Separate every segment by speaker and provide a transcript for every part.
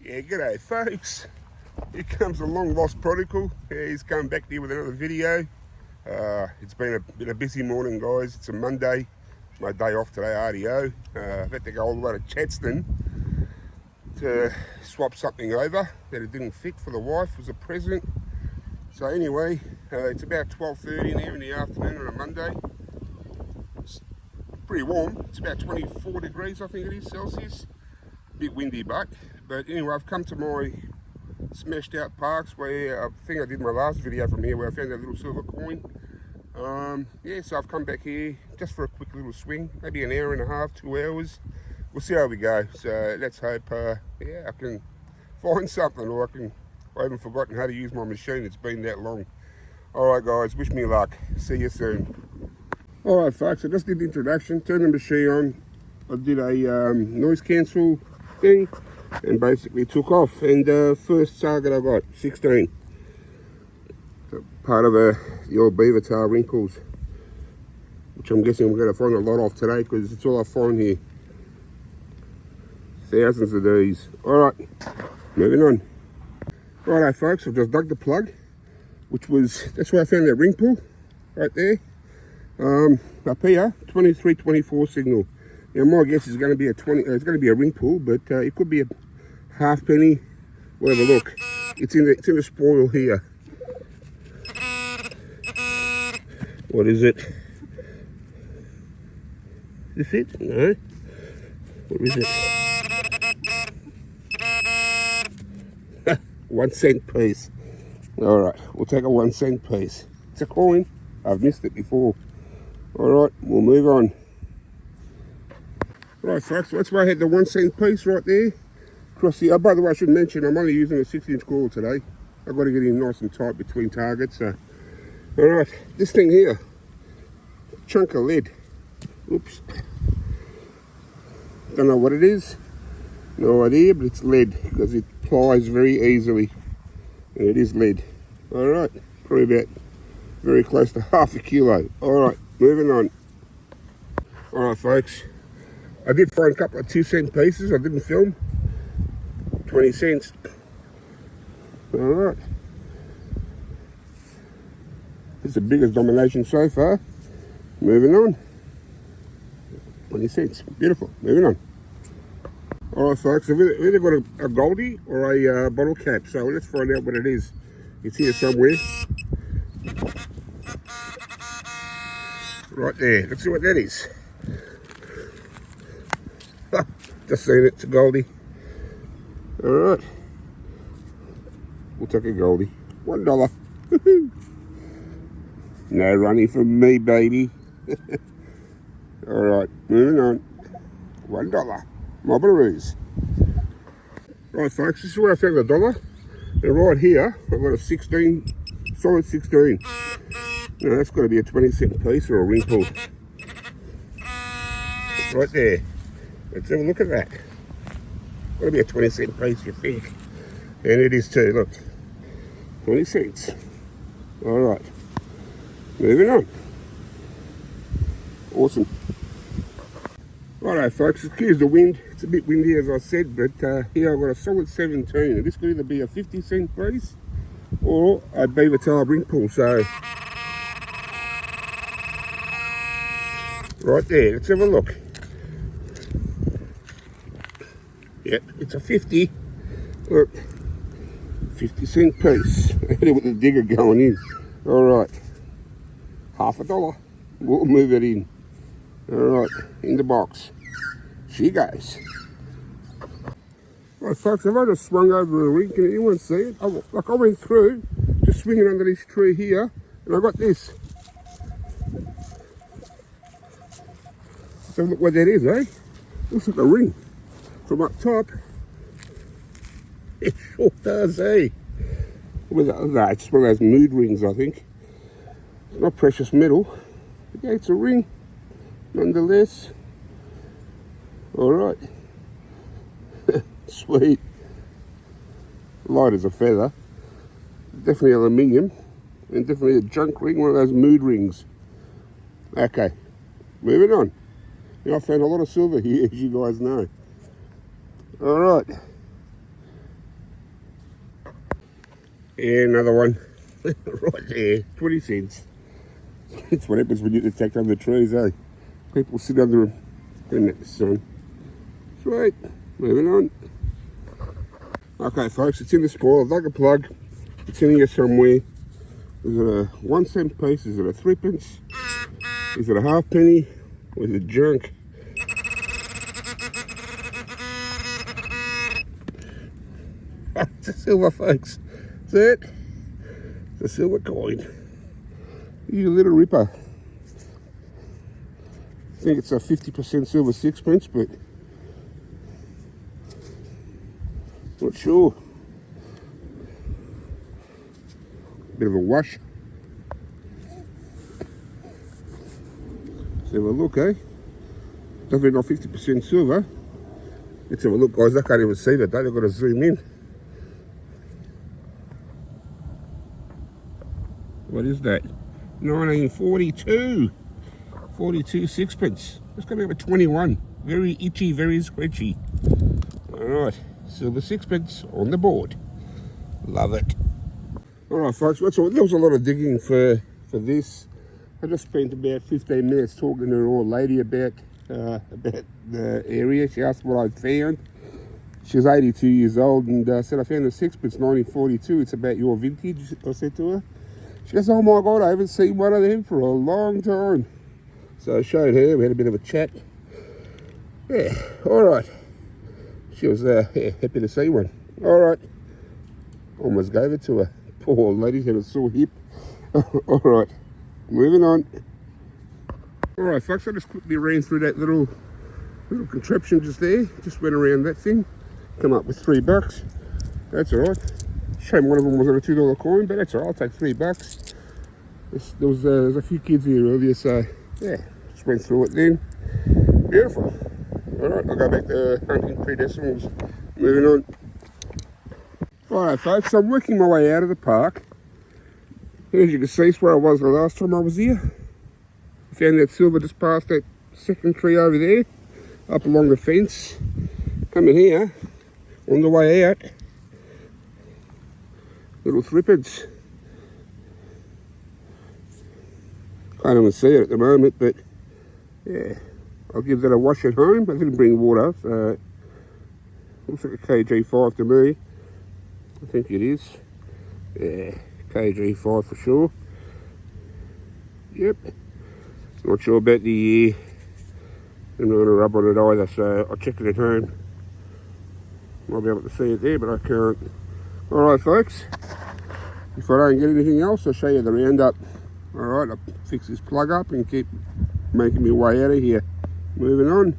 Speaker 1: Yeah, g'day folks. Here comes a long lost prodigal. Yeah, he's coming back here with another video. It's been a busy morning, guys. It's a Monday, my day off today, RDO. I've had to go all the way to Chadstone to swap something over that it didn't fit for the wife. It was a present. So anyway, it's about 12:30 now in the afternoon on a Monday. It's pretty warm. It's about 24 degrees, I think it is, Celsius. A bit windy, but anyway, I've come to my smashed out parks where I think I did my last video from here where I found that little silver coin. Yeah, so I've come back here just for a quick little swing, maybe an hour and a half, 2 hours. We'll see how we go. So let's hope, yeah, I can find something, or I haven't forgotten how to use my machine. It's been that long. All right, guys, wish me luck. See you soon. All right, folks, I just did the introduction, turned the machine on. I did a noise cancel thing and basically took off, and first target I got 16, so part of the old beaver tail wrinkles, which I'm guessing we're going to find a lot of today because it's all I find here. Thousands of these. All right, moving on. Righto folks, I've just dug the plug, that's where I found that ring pull right there. Up here, 2324 signal. Now my guess is going to be a 20. It's going to be a ring pull, but it could be a halfpenny. We'll have a look. It's in the spoil here. What is it? Is this it? No. What is it? 1 cent piece. All right, we'll take a 1 cent piece. It's a coin. I've missed it before. All right, we'll move on. Right, folks, so that's where I had the 1 cent piece right there. Across the, by the way, I should mention I'm only using a 6-inch core today. I've got to get in nice and tight between targets. So. All right, this thing here, chunk of lead. Oops. Don't know what it is. No idea, but it's lead because it plies very easily. And it is lead. All right, probably about very close to half a kilo. All right, moving on. All right, folks. I did find a couple of 2 cent pieces. I didn't film. 20 cents. All right. This is the biggest domination so far. Moving on. 20 cents. Beautiful. Moving on. All right, folks. I've either got a Goldie or a bottle cap. So let's find out what it is. It's here somewhere. Right there. Let's see what that is. Just seen it, it's a Goldie. All right, we'll take a Goldie. $1. No running from me, baby. All right, moving on. $1. Marlboros. Right, folks, this is where I found the dollar. And right here, I've got a 16, solid 16. Now that's got to be a 20 cent piece or a ring pull. Right there. Let's have a look at that. That'll be a 20 cent piece, you think. And it is too, look. 20 cents. All right. Moving on. Awesome. Righto, folks, excuse the wind. It's a bit windy, as I said, but here I've got a solid 17. And this could either be a 50 cent piece or a beaver tail ring pull. So, right there, let's have a look. Yep, it's a 50. Look, 50 cent piece. I hit it with the digger going in. All right, $1/2. We'll move it in. All right, in the box. She goes. Right, folks, I've just swung over the ring. Can anyone see it? I went through, just swinging under this tree here, and I got this. So look what that is, eh? Looks like a ring. From up top, it sure does, eh? What was that? It's one of those mood rings, I think. It's not precious metal. But yeah, it's a ring, nonetheless. All right. Sweet. Light as a feather. Definitely aluminium. And definitely a junk ring, one of those mood rings. Okay, moving on. Now I found a lot of silver here, as you guys know. All right, And another one right there, 20 cents. It's what happens when you attack under trees, eh? People sit under them in the sun. Sweet, moving on. Okay folks, it's in the spoil. I've dug a plug. It's in here somewhere. Is it a 1 cent piece? Is it a 3p? Is it a half penny? Or is it junk? It's a silver, folks. That's it. It's a silver coin. You little ripper. I think it's a 50% silver 6p, but not sure. Bit of a wash. Let's have a look, eh? Definitely not 50% silver. Let's have a look, guys. I can't even see that. I've got to zoom in. What is that? 1942. 42 6p. It's going to have a 21. Very itchy, very scratchy. Alright, silver 6p on the board. Love it. Alright folks, there was a lot of digging for this. I just spent about 15 minutes talking to an old lady about the area. She asked what I'd found. She was 82 years old and said, I found a 6p, 1942. It's about your vintage, I said to her. She goes, oh my God, I haven't seen one of them for a long time. So I showed her, we had a bit of a chat. Yeah, alright. She was happy to see one. Alright. Almost gave it to her. Poor old lady had a sore hip. Alright, moving on. Alright folks, I just quickly ran through that little contraption just there. Just went around that thing. Come up with $3. That's alright. Shame one of them was on a $2 coin, but that's alright, I'll take $3. There's a few kids here earlier, so yeah, just went through it then. Beautiful. Alright, I'll go back to hunting 3 decimals. Moving on. Alright folks, so I'm working my way out of the park. As you can see, it's where I was the last time I was here. I found that silver just past that second tree over there, up along the fence. Coming here, on the way out, little 3p. Can't even see it at the moment, but yeah, I'll give that a wash at home. I didn't bring water, so looks like a KG5 to me. I think it is. Yeah, KG5 for sure. Yep. Not sure about the I'm not going to rub on it either, so I'll check it at home. Might be able to see it there, but I can't. Alright folks, if I don't get anything else, I'll show you the roundup. Alright, I'll fix this plug up and keep making my way out of here. Moving on.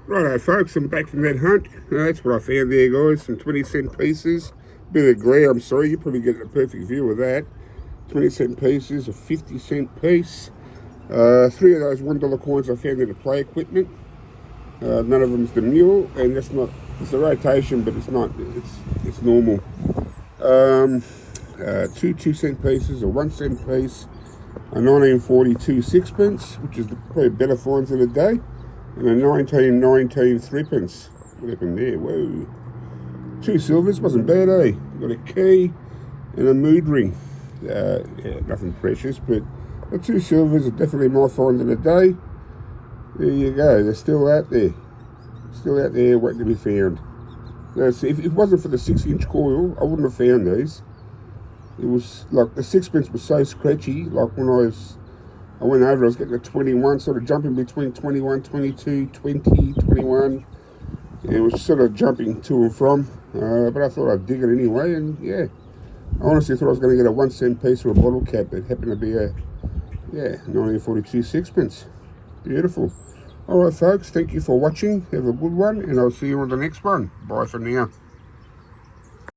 Speaker 1: Righto folks, I'm back from that hunt. That's what I found there guys, some 20-cent pieces. Bit of grey, I'm sorry, you probably get a perfect view of that. 20-cent pieces, a 50-cent piece. 3 of those $1 coins I found in the play equipment. None of them's the mule, and that's not, it's a rotation, but it's not, it's normal. 2 2-cent pieces, a 1 cent piece, a 1942 6p, which is probably better finds of the day, and a 1919 3p. What happened there? Whoa. 2 silvers, wasn't bad, eh? Got a key and a mood ring. Yeah, nothing precious, but the 2 silvers are definitely my find of the day. There you go, they're still out there. Still out there waiting to be found. If it wasn't for the 6-inch coil, I wouldn't have found these. It was like the 6p was so scratchy, like when I went over, I was getting a 21, sort of jumping between 21, 22, 20, 21. And it was sort of jumping to and from, but I thought I'd dig it anyway, and yeah. I honestly thought I was going to get a 1 cent piece or a bottle cap. It happened to be a, 1942 6p. Beautiful. Alright folks, thank you for watching. Have a good one, and I'll see you on the next one. Bye for now.